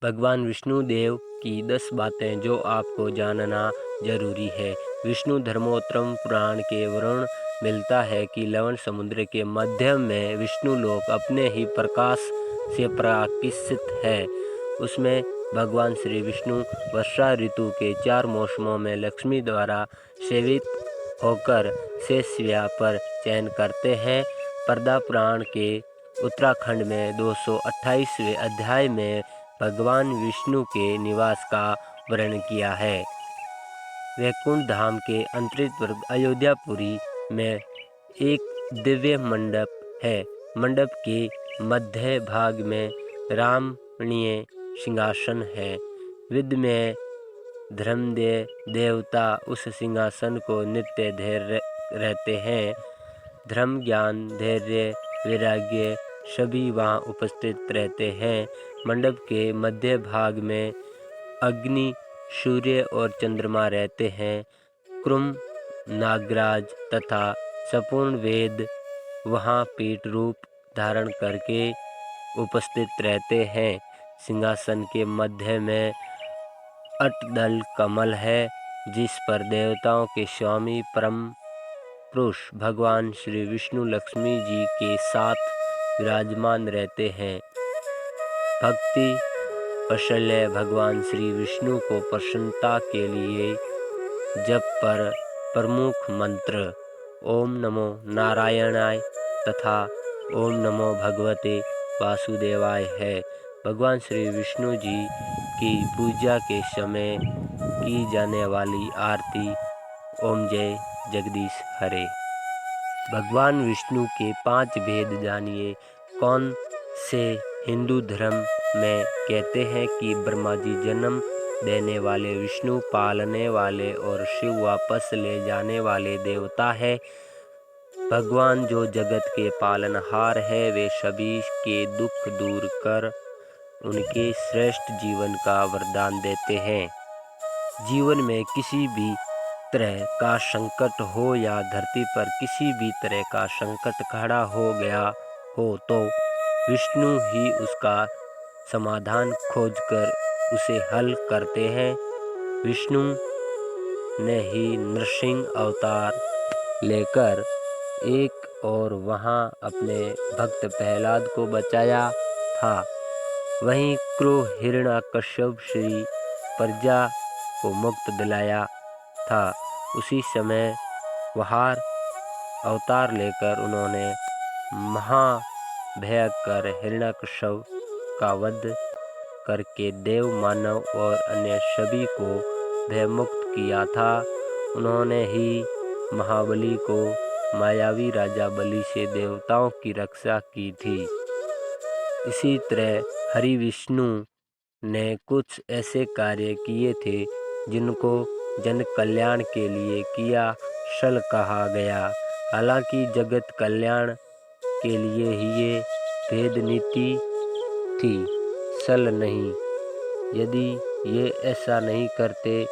भगवान विष्णु देव की 10 बातें जो आपको जानना जरूरी है। विष्णु धर्मोत्तम पुराण के वर्णन मिलता है कि लवण समुद्र के मध्य में विष्णु लोक अपने ही प्रकाश से प्रकाशित है। उसमें भगवान श्री विष्णु वर्षा ऋतु के 4 मौसमों में लक्ष्मी द्वारा सेवित होकर शेष पर चयन करते हैं। पर्दा पुराण के उत्तराखंड में 228वें अध्याय में भगवान विष्णु के निवास का वर्णन किया है। वैकुंठ धाम के अंतरिक्ष वर्ग अयोध्यापुरी में एक दिव्य मंडप है। मंडप के मध्य भाग में रामणीय सिंहासन है। विद में धर्मदेव देवता उस सिंहासन को नित्य धैर्य रहते हैं। धर्म ज्ञान धैर्य वैराग्य सभी वहाँ उपस्थित रहते हैं। मंडप के मध्य भाग में अग्नि सूर्य और चंद्रमा रहते हैं। क्रुम नागराज तथा संपूर्ण वेद वहाँ पीठ रूप धारण करके उपस्थित रहते हैं। सिंहासन के मध्य में अटदल कमल है, जिस पर देवताओं के स्वामी परम पुरुष भगवान श्री विष्णु लक्ष्मी जी के साथ विराजमान रहते हैं। भक्ति कौशल्य भगवान श्री विष्णु को प्रसन्नता के लिए जप पर प्रमुख मंत्र ओम नमो नारायणाय तथा ओम नमो भगवते वासुदेवाय है। भगवान श्री विष्णु जी की पूजा के समय की जाने वाली आरती ओम जय जगदीश हरे। भगवान विष्णु के 5 भेद जानिए। कौन से? हिंदू धर्म में कहते हैं कि ब्रह्मा जी जन्म देने वाले, विष्णु पालने वाले और शिव वापस ले जाने वाले देवता है। भगवान जो जगत के पालनहार है, वे सभी के दुख दूर कर उनके श्रेष्ठ जीवन का वरदान देते हैं। जीवन में किसी भी तरह का संकट हो या धरती पर किसी भी तरह का संकट खड़ा हो गया हो तो विष्णु ही उसका समाधान खोजकर उसे हल करते हैं। विष्णु ने ही नरसिंह अवतार लेकर एक और वहाँ अपने भक्त प्रहलाद को बचाया था। वहीं क्रूर हिरण्यकश्यप श्री प्रजा को मुक्त दिलाया था। उसी समय वहार अवतार लेकर उन्होंने महाभयंकर हिरण्यकश्यप का वध करके देव मानव और अन्य सभी को भयमुक्त किया था। उन्होंने ही महाबली को मायावी राजा बलि से देवताओं की रक्षा की थी। इसी तरह हरि विष्णु ने कुछ ऐसे कार्य किए थे जिनको जन कल्याण के लिए किया सल कहा गया। हालांकि जगत कल्याण के लिए ही ये भेद नीति थी, सल नहीं। यदि ये ऐसा नहीं करते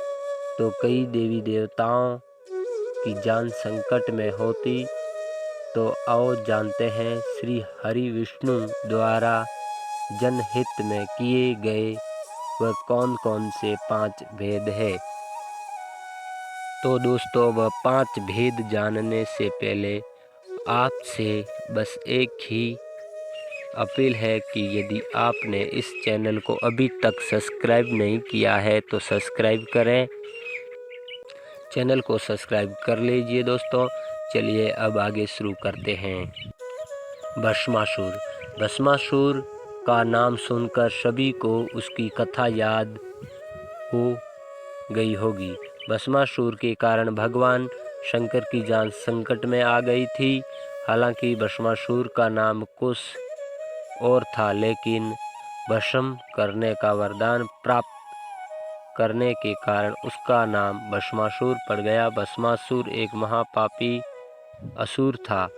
तो कई देवी देवताओं की जान संकट में होती। तो आओ जानते हैं श्री हरि विष्णु द्वारा जनहित में किए गए वह कौन कौन से 5 भेद है। तो दोस्तों, वह 5 भेद जानने से पहले आपसे बस एक ही अपील है कि यदि आपने इस चैनल को अभी तक सब्सक्राइब नहीं किया है तो सब्सक्राइब करें। चैनल को सब्सक्राइब कर लीजिए दोस्तों। चलिए अब आगे शुरू करते हैं। भस्मासुर। भस्मासुर का नाम सुनकर सभी को उसकी कथा याद हो गई होगी। भस्मासुर के कारण भगवान शंकर की जान संकट में आ गई थी। हालांकि भस्मासुर का नाम कुछ और था, लेकिन भस्म करने का वरदान प्राप्त करने के कारण उसका नाम भस्मासुर पड़ गया। भस्मासुर एक महापापी असुर था।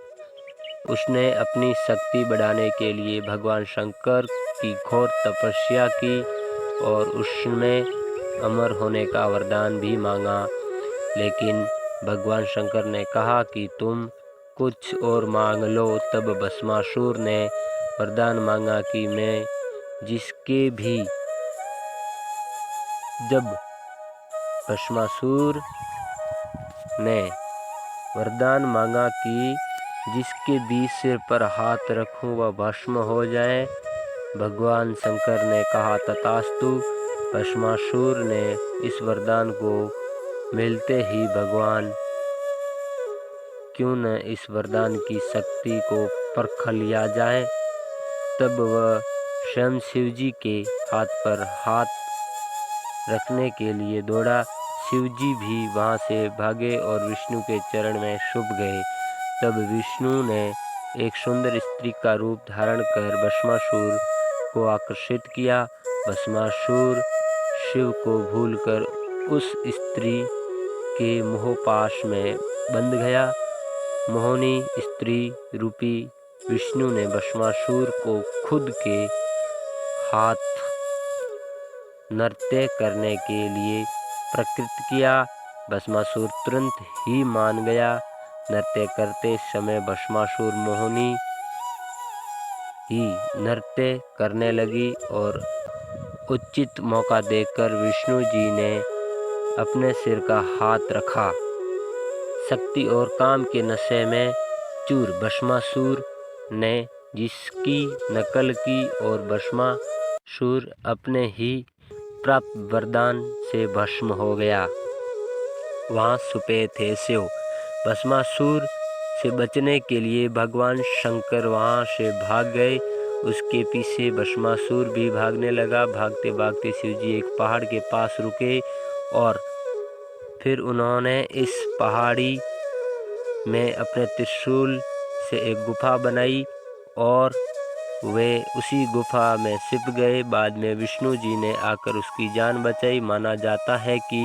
उसने अपनी शक्ति बढ़ाने के लिए भगवान शंकर की घोर तपस्या की और उसमें अमर होने का वरदान भी मांगा। लेकिन भगवान शंकर ने कहा कि तुम कुछ और मांग लो। तब भस्मासुर ने वरदान मांगा कि मैं जिसके भी जब भस्मासुर ने वरदान मांगा कि जिसके भी सिर पर हाथ रखूं वह भस्म हो जाए, भगवान शंकर ने कहा तथास्तु। भस्मासुर ने इस वरदान को मिलते ही भगवान क्यों न इस वरदान की शक्ति को परख लिया जाए। तब वह स्वयं शिवजी के हाथ पर हाथ रखने के लिए दौड़ा। शिवजी भी वहां से भागे और विष्णु के चरण में छुप गए। तब विष्णु ने एक सुंदर स्त्री का रूप धारण कर भस्मासुर को आकर्षित किया। भस्मासुर शिव को भूलकर उस स्त्री के मोहपाश में बंध गया। मोहिनी स्त्री रूपी विष्णु ने भस्मासुर को खुद के हाथ नृत्य करने के लिए प्रकृत किया। भस्मासुर तुरंत ही मान गया। नृत्य करते समय भस्मासुर मोहिनी ही नृत्य करने लगी और उचित मौका देखकर विष्णु जी ने अपने सिर का हाथ रखा। शक्ति और काम के नशे में चूर भस्मासुर ने जिसकी नकल की और भस्मासुर अपने ही प्राप्त वरदान से भस्म हो गया। वहाँ छुपे थे शिव। भस्मासुर से बचने के लिए भगवान शंकर वहाँ से भाग गए। उसके पीछे भस्मासुर भी भागने लगा। भागते भागते शिवजी एक पहाड़ के पास रुके और फिर उन्होंने इस पहाड़ी में अपने त्रिशूल से एक गुफा बनाई और वे उसी गुफा में छिप गए। बाद में विष्णु जी ने आकर उसकी जान बचाई। माना जाता है कि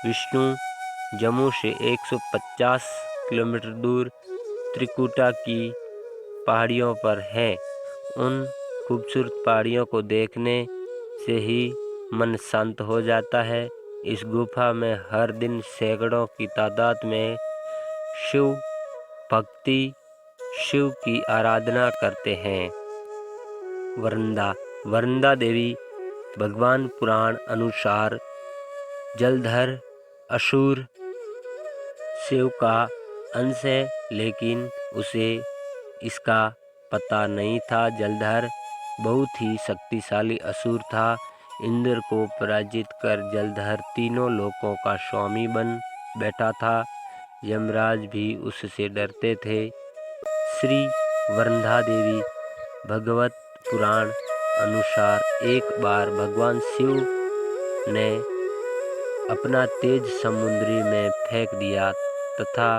विष्णु जम्मू से 150 किलोमीटर दूर त्रिकुटा की पहाड़ियों पर हैं। उन खूबसूरत पहाड़ियों को देखने से ही मन शांत हो जाता है। इस गुफा में हर दिन सैकड़ों की तादाद में शिव भक्ति शिव की आराधना करते हैं। वरंदा देवी भगवान पुराण अनुसार जलधर असुर शिव का अंश है, लेकिन उसे इसका पता नहीं था। जलधर बहुत ही शक्तिशाली असुर था। इंद्र को पराजित कर जलधर तीनों लोकों का स्वामी बन बैठा था। यमराज भी उससे डरते थे। श्री वरंदा देवी भगवत पुराण अनुसार एक बार भगवान शिव ने अपना तेज समुद्री में फेंक दिया तथा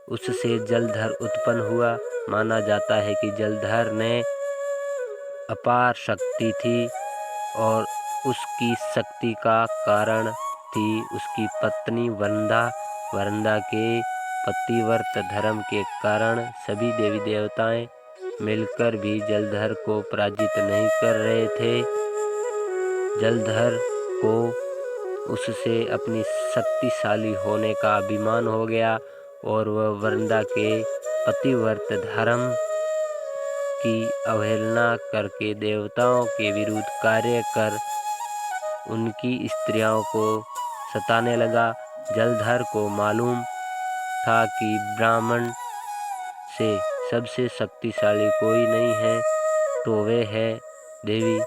उससे जलधर उत्पन्न हुआ। माना जाता है कि जलधर ने अपार शक्ति थी और उसकी शक्ति का कारण थी उसकी पत्नी वरंदा। वरंदा के पतिव्रत धर्म के कारण सभी देवी देवताएं मिलकर भी जलधर को पराजित नहीं कर रहे थे। जलधर को उससे अपनी शक्तिशाली होने का अभिमान हो गया और वह वरंदा के पतिव्रत धर्म की अवहेलना करके देवताओं के विरुद्ध कार्य कर उनकी स्त्रियों को सताने लगा। जलधर को मालूम था कि ब्राह्मण से सबसे शक्तिशाली कोई नहीं है, तो वे है देवी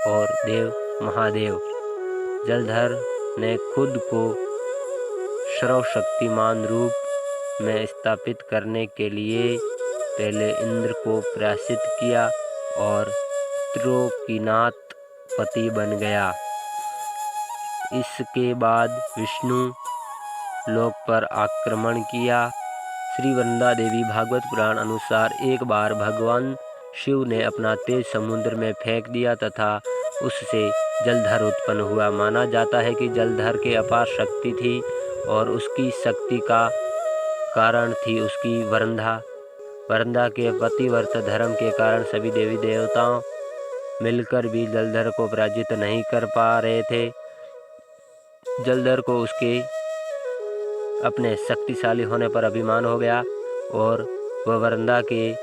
और देव महादेव। जलधर ने खुद को सर्वशक्तिमान रूप में स्थापित करने के लिए पहले इंद्र को पराजित किया और त्रिलोकीनाथ पति बन गया। इसके बाद विष्णु लोक पर आक्रमण किया। श्री वरंदा देवी भागवत पुराण अनुसार एक बार भगवान शिव ने अपना तेज समुद्र में फेंक दिया तथा उससे जलधर उत्पन्न हुआ। माना जाता है कि जलधर के अपार शक्ति थी और उसकी शक्ति का कारण थी उसकी वरंदा। वरंदा के पतिव्रत धर्म के कारण सभी देवी देवताओं मिलकर भी जलधर को पराजित नहीं कर पा रहे थे। जलधर को उसके अपने शक्तिशाली होने पर अभिमान हो गया और वह वरंदा के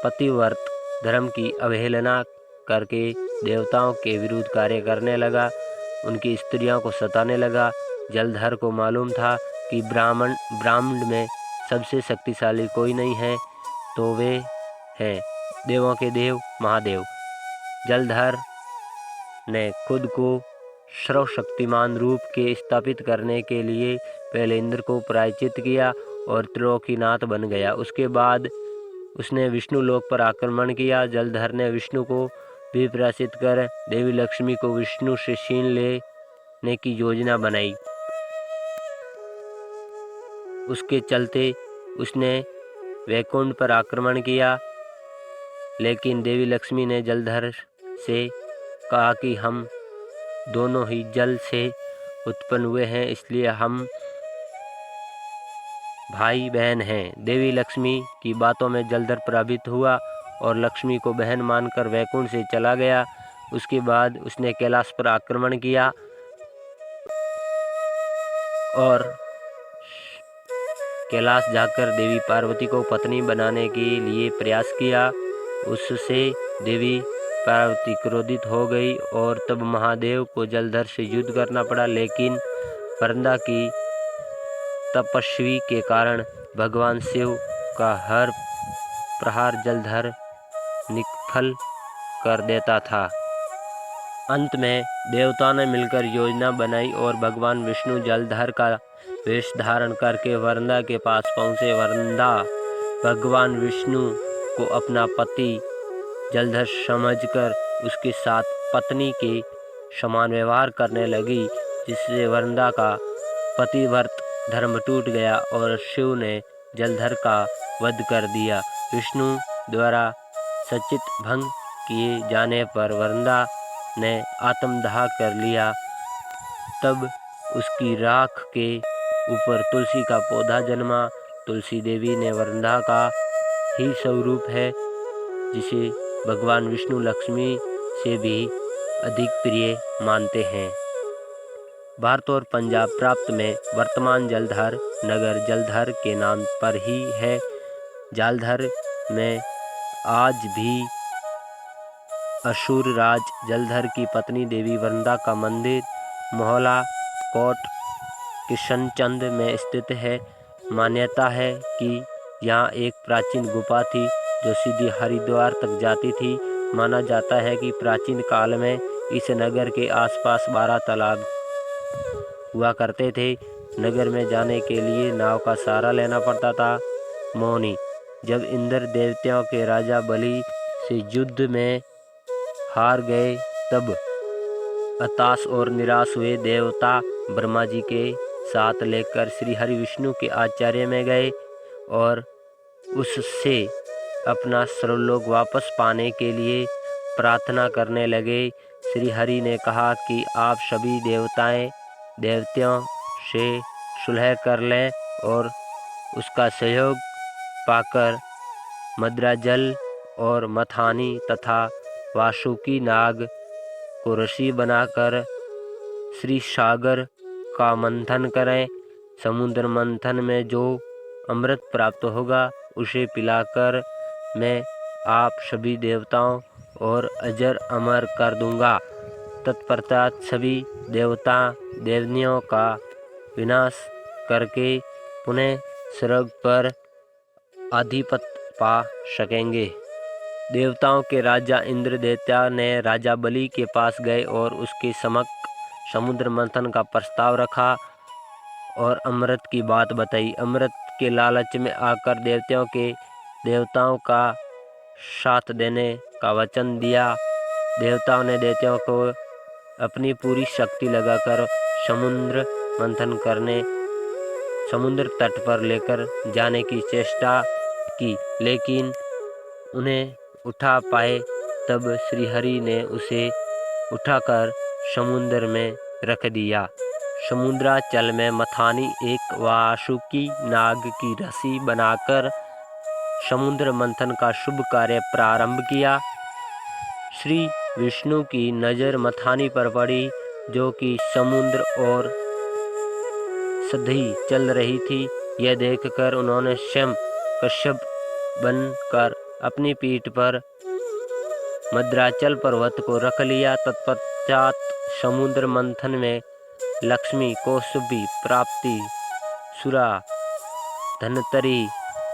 पतिव्रत धर्म की अवहेलना करके देवताओं के विरुद्ध कार्य करने लगा, उनकी स्त्रियों को सताने लगा। जलधर को मालूम था कि ब्राह्मण में सबसे शक्तिशाली कोई नहीं है, तो वे हैं देवों के देव महादेव। जलधर ने खुद को सर्वशक्तिमान रूप के स्थापित करने के लिए पहले इंद्र को प्रायश्चित किया और त्रिलोकीनाथ बन गया। उसके बाद उसने विष्णु लोक पर आक्रमण किया। जलधर ने विष्णु को भी पराजित कर देवी लक्ष्मी को विष्णु से छीन लेने की योजना बनाई। उसके चलते उसने वैकुंठ पर आक्रमण किया, लेकिन देवी लक्ष्मी ने जलधर से कहा कि हम दोनों ही जल से उत्पन्न हुए हैं, इसलिए हम भाई बहन हैं। देवी लक्ष्मी की बातों में जलधर प्रभावित हुआ और लक्ष्मी को बहन मानकर वैकुंठ से चला गया। उसके बाद उसने कैलाश पर आक्रमण किया और कैलाश जाकर देवी पार्वती को पत्नी बनाने के लिए प्रयास किया। उससे देवी पार्वती क्रोधित हो गई और तब महादेव को जलधर से युद्ध करना पड़ा, लेकिन वृंदा की तपस्वी के कारण भगवान शिव का हर प्रहार जलधर निष्फल कर देता था। अंत में देवताओं ने मिलकर योजना बनाई और भगवान विष्णु जलधर का वेश धारण करके वृंदा के पास पहुँचे। वृंदा भगवान विष्णु को अपना पति जलधर समझकर उसके साथ पत्नी के समान व्यवहार करने लगी, जिससे वृंदा का पतिव्रत धर्म टूट गया और शिव ने जलधर का वध कर दिया। विष्णु द्वारा सचित भंग किए जाने पर वृंदा ने आत्मदाह कर लिया। तब उसकी राख के ऊपर तुलसी का पौधा जन्मा। तुलसी देवी ने वृंदा का ही स्वरूप है, जिसे भगवान विष्णु लक्ष्मी से भी अधिक प्रिय मानते हैं। भारत और पंजाब प्रांत में वर्तमान जलधर नगर जलधर के नाम पर ही है। जलधर में आज भी असुर राज जलधर की पत्नी देवी वृंदा का मंदिर मोहला कोट किशनचंद में स्थित है। मान्यता है कि यहाँ एक प्राचीन गुफा थी जो सीधी हरिद्वार तक जाती थी। माना जाता है कि प्राचीन काल में इस नगर के आसपास 12 तालाब हुआ करते थे। नगर में जाने के लिए नाव का सहारा लेना पड़ता था। मौनी जब इंद्र देवताओं के राजा बलि से युद्ध में हार गए, तब हताश और निराश हुए देवता ब्रह्मा जी के साथ लेकर श्री हरि विष्णु के आचार्य में गए और उससे अपना सर्वलोक वापस पाने के लिए प्रार्थना करने लगे। श्री हरि ने कहा कि आप सभी देवताओं से सुलह कर लें और उसका सहयोग पाकर मद्राजल और मथानी तथा वासुकी नाग को ऋषि बनाकर श्री सागर का मंथन करें। समुद्र मंथन में जो अमृत प्राप्त होगा उसे पिलाकर मैं आप सभी देवताओं और अजर अमर कर दूंगा। तत्पश्चात सभी देवता देवनियों का विनाश करके पुनः स्वर्ग पर आधिपत्य पा सकेंगे। देवताओं के राजा इंद्र देवता ने राजा बलि के पास गए और उसके समक्ष समुद्र मंथन का प्रस्ताव रखा और अमृत की बात बताई। अमृत के लालच में आकर देवताओं का साथ देने का वचन दिया। देवताओं ने देवताओं को अपनी पूरी शक्ति लगाकर समुद्र मंथन करने समुद्र तट पर लेकर जाने की चेष्टा की, लेकिन उन्हें उठा पाए। तब श्रीहरि ने उसे उठाकर समुद्र में रख दिया। समुद्राचल में मथानी एक वासुकी नाग की रस्सी बनाकर समुद्र मंथन का शुभ कार्य प्रारंभ किया। श्री विष्णु की नज़र मथानी पर पड़ी, जो कि समुद्र और सधी चल रही थी। यह देखकर उन्होंने स्वयं कश्यप बनकर अपनी पीठ पर मद्राचल पर्वत को रख लिया। तत्पश्चात समुद्र मंथन में लक्ष्मी, कौसुभी, प्राप्ति, सुरा, धनतरी,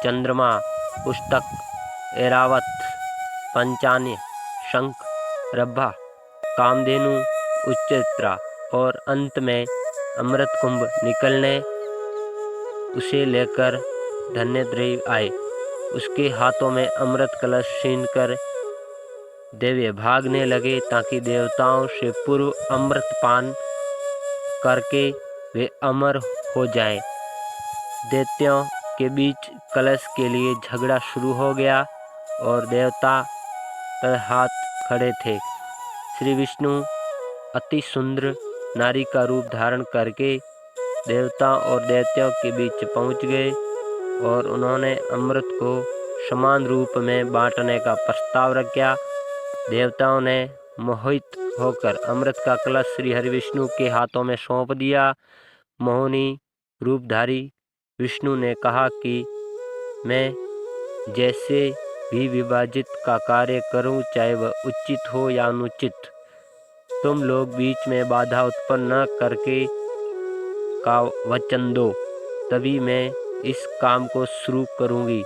चंद्रमा, पुस्तक, ऐरावत, पंचान्य, शंख, रभा, कामधेनु, उच्चैत्रा और अंत में अमृत कुंभ निकलने उसे लेकर धन्वंतरि आए। उसके हाथों में अमृत कलश छीन कर दैत्य भागने लगे ताकि देवताओं से पूर्व अमृत पान करके वे अमर हो जाएं। दैत्यों के बीच कलश के लिए झगड़ा शुरू हो गया और देवता हाथ खड़े थे। श्री विष्णु अति सुंदर नारी का रूप धारण करके देवताओं और दैत्यों के बीच पहुंच गए और उन्होंने अमृत को समान रूप में बांटने का प्रस्ताव रखा। देवताओं ने मोहित होकर अमृत का कलश श्री हरिविष्णु के हाथों में सौंप दिया। मोहिनी रूपधारी विष्णु ने कहा कि मैं जैसे भी विभाजित का कार्य करूं, चाहे वह उचित हो या अनुचित, तुम लोग बीच में बाधा उत्पन्न न करके का वचन दो, तभी मैं इस काम को शुरू करूंगी।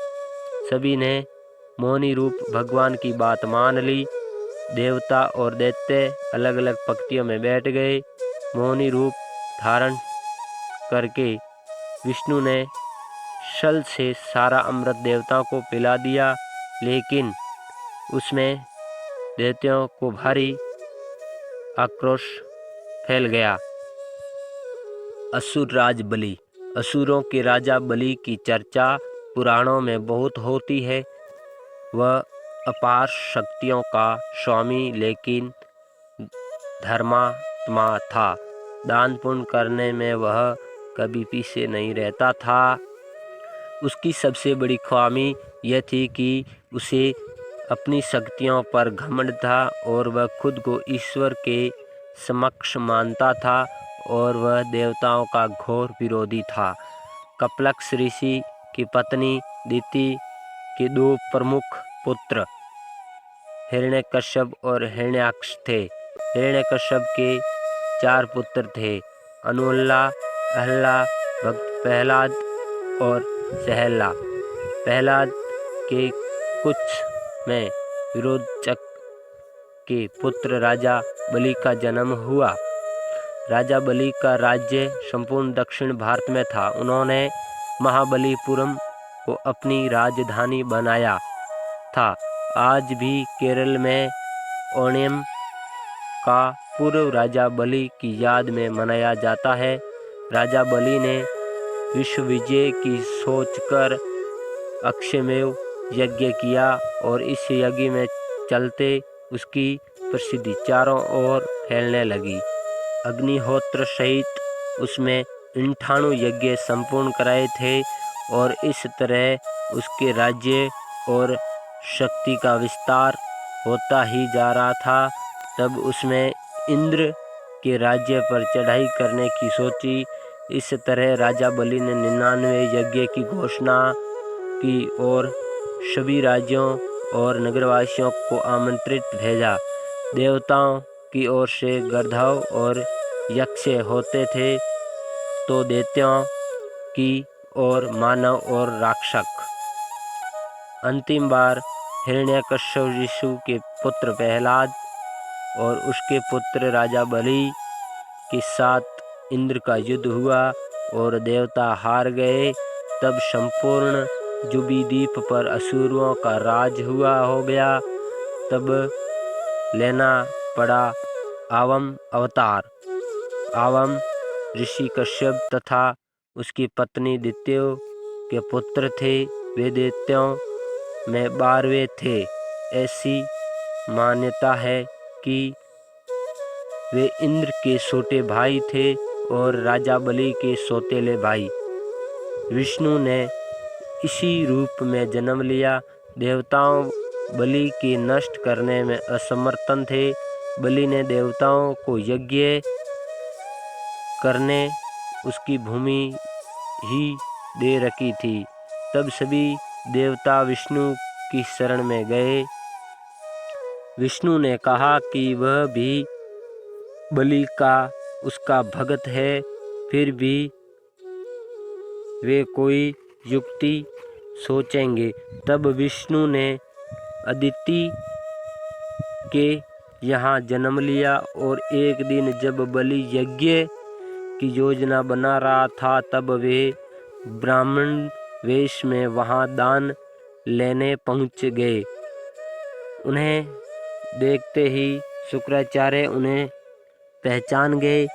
सभी ने मोहिनी रूप भगवान की बात मान ली। देवता और दैत्य अलग अलग पंक्तियों में बैठ गए। मोहिनी रूप धारण करके विष्णु ने छल से सारा अमृत देवताओं को पिला दिया, लेकिन उसमें दैत्यों को भारी आक्रोश फैल गया। असुर राज बलि। असुरों के राजा बलि की चर्चा पुराणों में बहुत होती है। वह अपार शक्तियों का स्वामी लेकिन धर्मात्मा था। दान पुण्य करने में वह कभी पीछे नहीं रहता था। उसकी सबसे बड़ी ख़ामी यह थी कि उसे अपनी शक्तियों पर घमंड था और वह खुद को ईश्वर के समक्ष मानता था और वह देवताओं का घोर विरोधी था। कपलक्ष ऋषि की पत्नी दिति के दो प्रमुख पुत्र हिरण्यकश्यप और हिरण्याक्ष थे। हिरण्यकश्यप के 4 पुत्र थे, अनुल्ला, अहल्ला, भक्त प्रहलाद और सहल्ला। प्रहलाद के कुछ में विरोचक के पुत्र राजा बलि का जन्म हुआ। राजा बलि का राज्य संपूर्ण दक्षिण भारत में था। उन्होंने महाबलीपुरम को अपनी राजधानी बनाया था। आज भी केरल में ओणम का पूर्व राजा बलि की याद में मनाया जाता है। राजा बलि ने विश्व विजय की सोचकर अक्षयमेव यज्ञ किया और इस यज्ञ में चलते उसकी प्रसिद्धि चारों ओर फैलने लगी। अग्निहोत्र सहित उसमें 98 यज्ञ संपूर्ण कराए थे और इस तरह उसके राज्य और शक्ति का विस्तार होता ही जा रहा था। तब उसमें इंद्र के राज्य पर चढ़ाई करने की सोची। इस तरह राजा बलि ने 99 यज्ञ की घोषणा की और सभी राज्यों और नगरवासियों को आमंत्रित भेजा। देवताओं की ओर से गंधर्व और यक्ष होते थे तो दैत्यों की ओर मानव और राक्षस। अंतिम बार हिरण्यकश्यप ऋषि के पुत्र प्रहलाद और उसके पुत्र राजा बलि के साथ इंद्र का युद्ध हुआ और देवता हार गए। तब संपूर्ण जुबी द्वीप पर असुरों का राज हुआ हो गया। तब लेना पड़ा आवम अवतार। आवम ऋषि कश्यप तथा उसकी पत्नी दिति के पुत्र थे। वे दैत्यों में 12वें थे। ऐसी मान्यता है कि वे इंद्र के छोटे भाई थे और राजा बलि के सौतेले भाई। विष्णु ने इसी रूप में जन्म लिया। देवताओं बलि के नष्ट करने में असमर्थन थे। बलि ने देवताओं को यज्ञ करने उसकी भूमि ही दे रखी थी। तब सभी देवता विष्णु की शरण में गए। विष्णु ने कहा कि वह भी बलि का उसका भगत है, फिर भी वे कोई युक्ति सोचेंगे। तब विष्णु ने अदिति के यहाँ जन्म लिया और एक दिन जब बलि यज्ञ की योजना बना रहा था तब वे ब्राह्मण वेश में वहाँ दान लेने पहुँच गए। उन्हें देखते ही शुक्राचार्य उन्हें पहचान गए।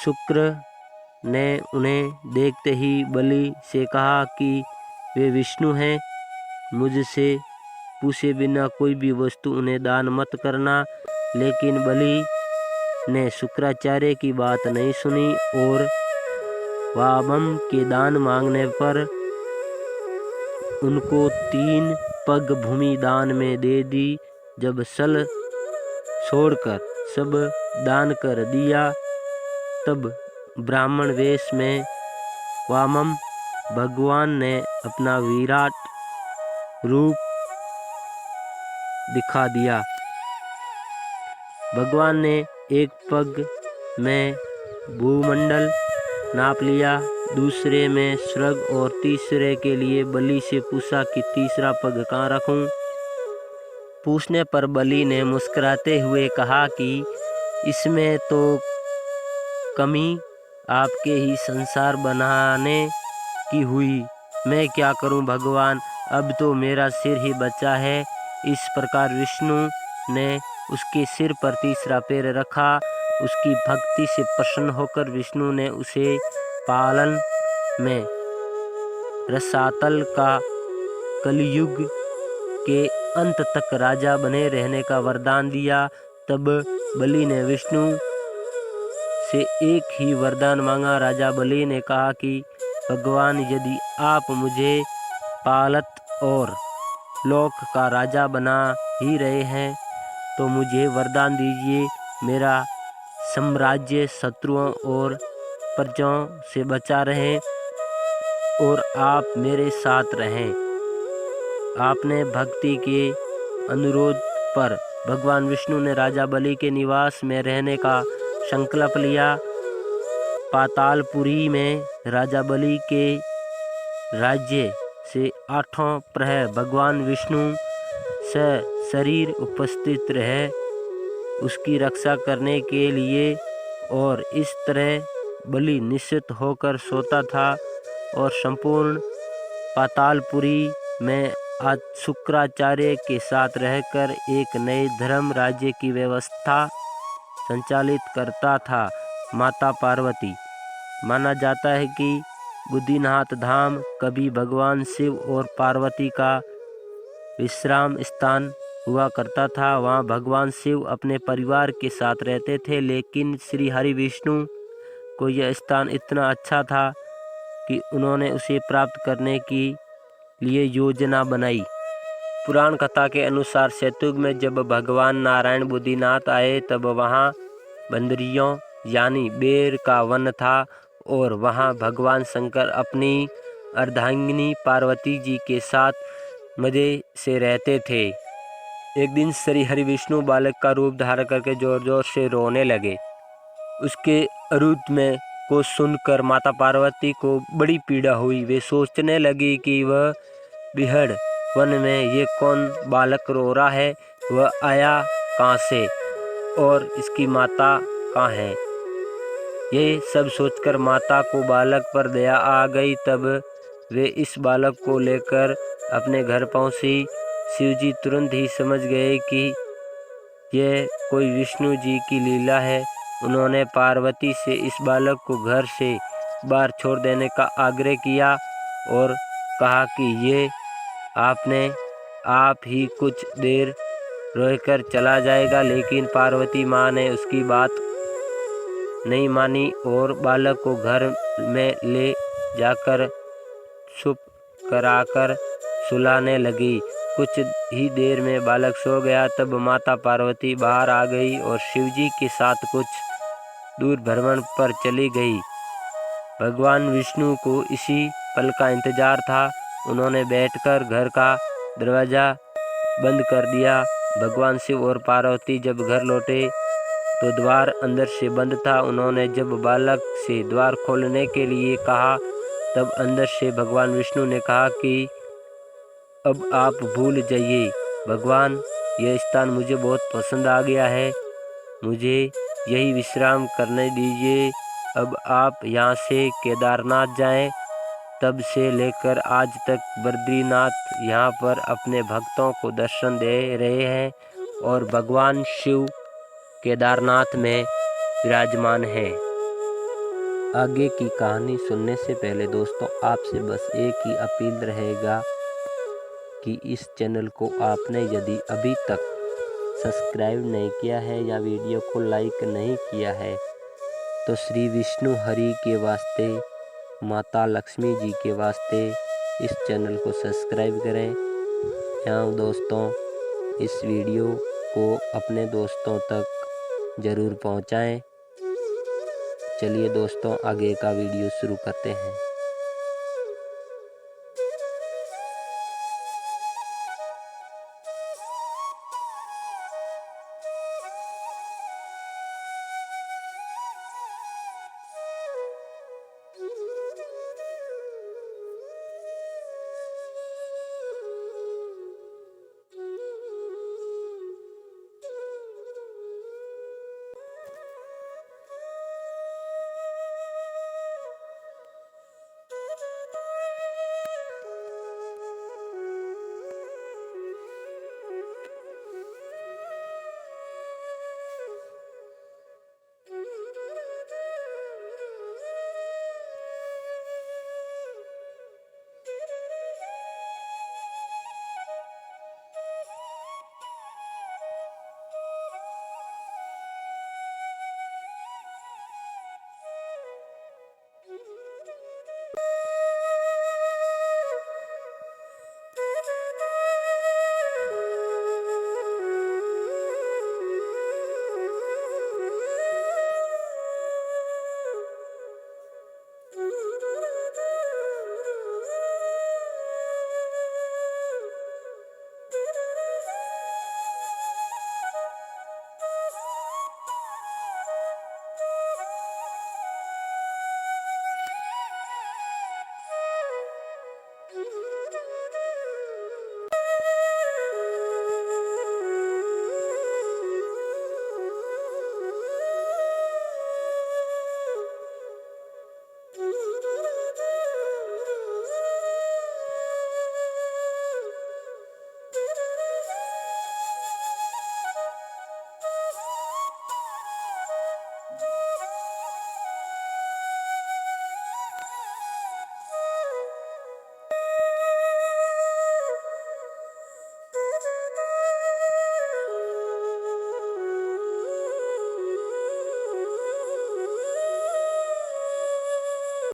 शुक्र ने उन्हें देखते ही बलि से कहा कि वे विष्णु हैं, मुझसे पूछे बिना कोई भी वस्तु उन्हें दान मत करना। लेकिन बलि ने शुक्राचार्य की बात नहीं सुनी और वामन के दान मांगने पर उनको 3 पग भूमि दान में दे दी। जब सल छोड़कर सब दान कर दिया तब ब्राह्मण वेश में वामन भगवान ने अपना विराट रूप दिखा दिया। भगवान ने एक पग में भूमंडल नाप लिया, दूसरे में स्वर्ग और तीसरे के लिए बलि से पूछा कि तीसरा पग कहाँ रखूं। पूछने पर बलि ने मुस्कुराते हुए कहा कि इसमें तो कमी आपके ही संसार बनाने की हुई, मैं क्या करूं भगवान, अब तो मेरा सिर ही बचा है। इस प्रकार विष्णु ने उसके सिर पर तीसरा पैर रखा। उसकी भक्ति से प्रसन्न होकर विष्णु ने उसे पालन में रसातल का कलयुग के अंत तक राजा बने रहने का वरदान दिया। तब बलि ने विष्णु से एक ही वरदान मांगा। राजा बलि ने कहा कि भगवान, यदि आप मुझे पालत और लोक का राजा बना ही रहे हैं तो मुझे वरदान दीजिए, मेरा साम्राज्य शत्रुओं और प्रजाओं से बचा रहे और आप मेरे साथ रहें। आपने भक्ति के अनुरोध पर भगवान विष्णु ने राजा बलि के निवास में रहने का संकल्प लिया। पातालपुरी में राजा बलि के राज्य से 8 प्रहर भगवान विष्णु शरीर उपस्थित रहे उसकी रक्षा करने के लिए, और इस तरह बलि निश्चित होकर सोता था और संपूर्ण पातालपुरी में आज शुक्राचार्य के साथ रहकर एक नए धर्म राज्य की व्यवस्था संचालित करता था। माता पार्वती। माना जाता है कि बुद्धिनाथ धाम कभी भगवान शिव और पार्वती का विश्राम स्थान हुआ करता था। वहाँ भगवान शिव अपने परिवार के साथ रहते थे, लेकिन श्री हरि विष्णु को यह स्थान इतना अच्छा था कि उन्होंने उसे प्राप्त करने के लिए योजना बनाई। पुराण कथा के अनुसार सतयुग में जब भगवान नारायण बुद्धिनाथ आए तब वहाँ बंदरियों यानी बेर का वन था और वहाँ भगवान शंकर अपनी अर्धांगिनी पार्वती जी के साथ मजे से रहते थे। एक दिन श्री हरि विष्णु बालक का रूप धारण करके जोर जोर से रोने लगे। उसके अरुद में को सुनकर माता पार्वती को बड़ी पीड़ा हुई। वे सोचने लगी कि वह बिहड़ वन में ये कौन बालक रो रहा है, वह आया कहाँ से और इसकी माता कहाँ है। ये सब सोचकर माता को बालक पर दया आ गई। तब वे इस बालक को लेकर अपने घर पहुंची। शिवजी तुरंत ही समझ गए कि यह कोई विष्णु जी की लीला है। उन्होंने पार्वती से इस बालक को घर से बाहर छोड़ देने का आग्रह किया और कहा कि ये आप ही कुछ देर रहकर चला जाएगा। लेकिन पार्वती माँ ने उसकी बात नहीं मानी और बालक को घर में ले जाकर चुप कराकर सुलाने लगी। कुछ ही देर में बालक सो गया। तब माता पार्वती बाहर आ गई और शिवजी के साथ कुछ दूर भ्रमण पर चली गई। भगवान विष्णु को इसी पल का इंतजार था। उन्होंने बैठकर घर का दरवाज़ा बंद कर दिया। भगवान शिव और पार्वती जब घर लौटे तो द्वार अंदर से बंद था। उन्होंने जब बालक से द्वार खोलने के लिए कहा तब अंदर से भगवान विष्णु ने कहा कि अब आप भूल जाइए भगवान, यह स्थान मुझे बहुत पसंद आ गया है, मुझे यही विश्राम करने दीजिए। अब आप यहाँ से केदारनाथ जाएं। तब से लेकर आज तक बद्रीनाथ यहाँ पर अपने भक्तों को दर्शन दे रहे हैं और भगवान शिव केदारनाथ में विराजमान है। आगे की कहानी सुनने से पहले दोस्तों आपसे बस एक ही अपील रहेगा कि इस चैनल को आपने यदि अभी तक सब्सक्राइब नहीं किया है या वीडियो को लाइक नहीं किया है तो श्री विष्णु हरि के वास्ते, माता लक्ष्मी जी के वास्ते इस चैनल को सब्सक्राइब करें। यहाँ दोस्तों इस वीडियो को अपने दोस्तों तक ज़रूर पहुँचाएं। चलिए दोस्तों आगे का वीडियो शुरू करते हैं।